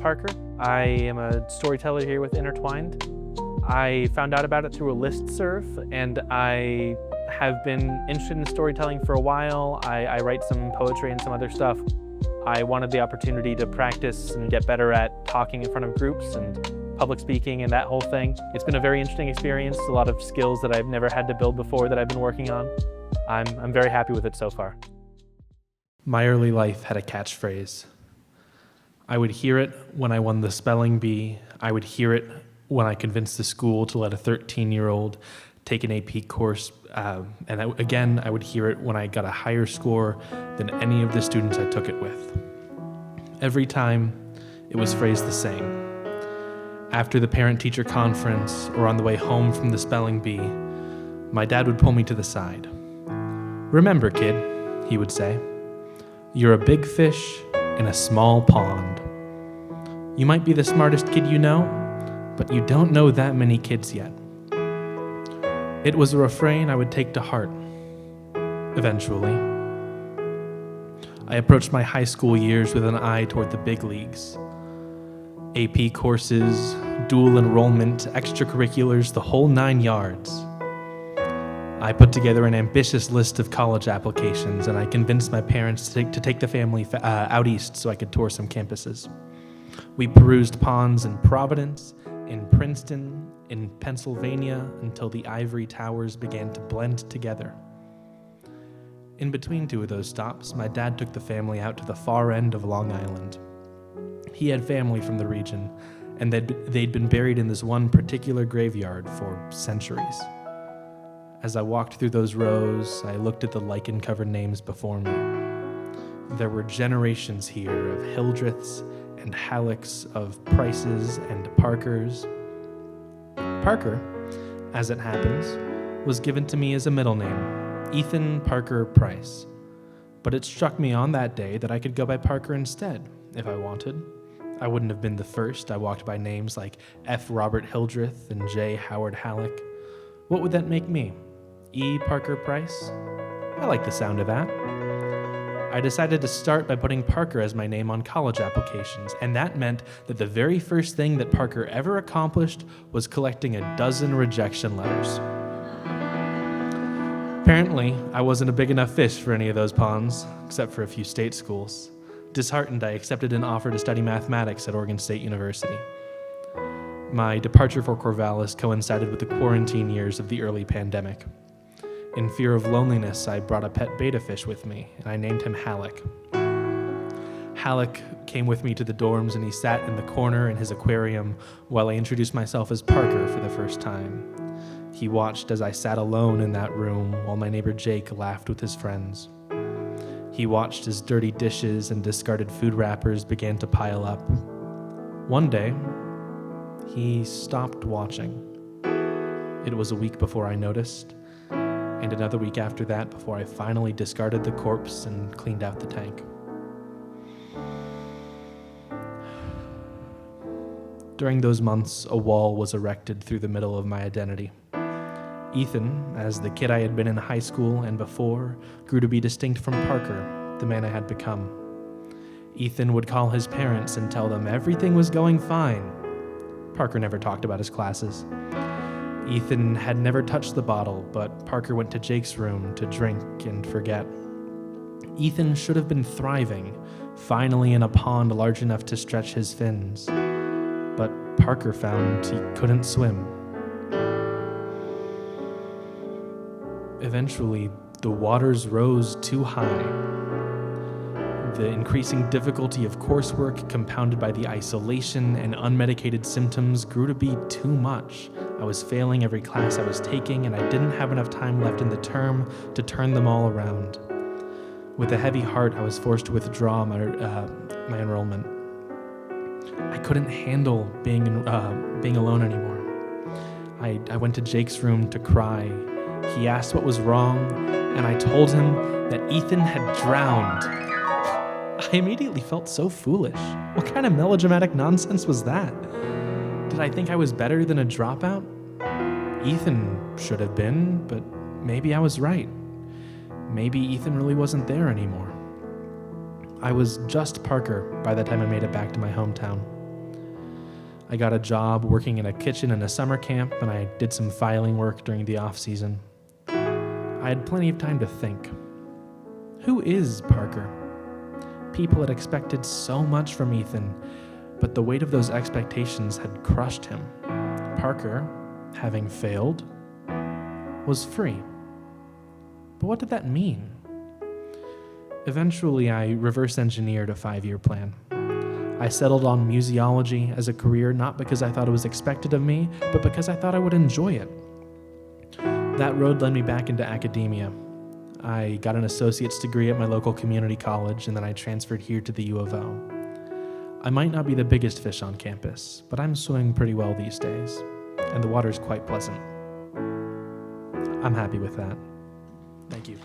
Parker. I am a storyteller here with Intertwined. I found out about it through a listserv, and I have been interested in storytelling for a while. I write some poetry and some other stuff. I wanted the opportunity to practice and get better at talking in front of groups and public speaking and that whole thing. It's been a very interesting experience, a lot of skills that I've never had to build before that I've been working on. I'm very happy with it so far. My early life had a catchphrase. I would hear it when I won the spelling bee. I would hear it when I convinced the school to let a 13-year-old take an AP course. I would hear it when I got a higher score than any of the students I took it with. Every time, it was phrased the same. After the parent-teacher conference or on the way home from the spelling bee, my dad would pull me to the side. "Remember, kid," he would say, "you're a big fish in a small pond. You might be the smartest kid you know, but you don't know that many kids yet." It was a refrain I would take to heart, eventually. I approached my high school years with an eye toward the big leagues. AP courses, dual enrollment, extracurriculars, the whole 9 yards. I put together an ambitious list of college applications, and I convinced my parents to take the family out east so I could tour some campuses. We perused ponds in Providence, in Princeton, in Pennsylvania, until the ivory towers began to blend together. In between two of those stops, my dad took the family out to the far end of Long Island. He had family from the region, and they'd been buried in this one particular graveyard for centuries. As I walked through those rows, I looked at the lichen-covered names before me. There were generations here of Hildreths and Hallecks, of Prices and Parkers. Parker, as it happens, was given to me as a middle name, Ethan Parker Price. But it struck me on that day that I could go by Parker instead, if I wanted. I wouldn't have been the first. I walked by names like F. Robert Hildreth and J. Howard Halleck. What would that make me? E. Parker Price? I like the sound of that. I decided to start by putting Parker as my name on college applications, and that meant that the very first thing that Parker ever accomplished was collecting a dozen rejection letters. Apparently, I wasn't a big enough fish for any of those ponds, except for a few state schools. Disheartened, I accepted an offer to study mathematics at Oregon State University. My departure for Corvallis coincided with the quarantine years of the early pandemic. In fear of loneliness, I brought a pet betta fish with me, and I named him Halleck. Halleck came with me to the dorms, and he sat in the corner in his aquarium while I introduced myself as Parker for the first time. He watched as I sat alone in that room while my neighbor Jake laughed with his friends. He watched as dirty dishes and discarded food wrappers began to pile up. One day, he stopped watching. It was a week before I noticed, and another week after that before I finally discarded the corpse and cleaned out the tank. During those months, a wall was erected through the middle of my identity. Ethan, as the kid I had been in high school and before, grew to be distinct from Parker, the man I had become. Ethan would call his parents and tell them everything was going fine. Parker never talked about his classes. Ethan had never touched the bottle, but Parker went to Jake's room to drink and forget. Ethan should have been thriving, finally in a pond large enough to stretch his fins. But Parker found he couldn't swim. Eventually, the waters rose too high. The increasing difficulty of coursework, compounded by the isolation and unmedicated symptoms, grew to be too much. I was failing every class I was taking, and I didn't have enough time left in the term to turn them all around. With a heavy heart, I was forced to withdraw my enrollment. I couldn't handle being alone anymore. I went to Jake's room to cry. He asked what was wrong, and I told him that Ethan had drowned. I immediately felt so foolish. What kind of melodramatic nonsense was that? Did I think I was better than a dropout? Ethan should have been, but maybe I was right. Maybe Ethan really wasn't there anymore. I was just Parker by the time I made it back to my hometown. I got a job working in a kitchen in a summer camp, and I did some filing work during the off-season. I had plenty of time to think. Who is Parker? People had expected so much from Ethan, but the weight of those expectations had crushed him. Parker, having failed, was free. But what did that mean? Eventually, I reverse engineered a 5-year plan. I settled on museology as a career, not because I thought it was expected of me, but because I thought I would enjoy it. That road led me back into academia. I got an associate's degree at my local community college, and then I transferred here to the U of O. I might not be the biggest fish on campus, but I'm swimming pretty well these days, and the water's quite pleasant. I'm happy with that. Thank you.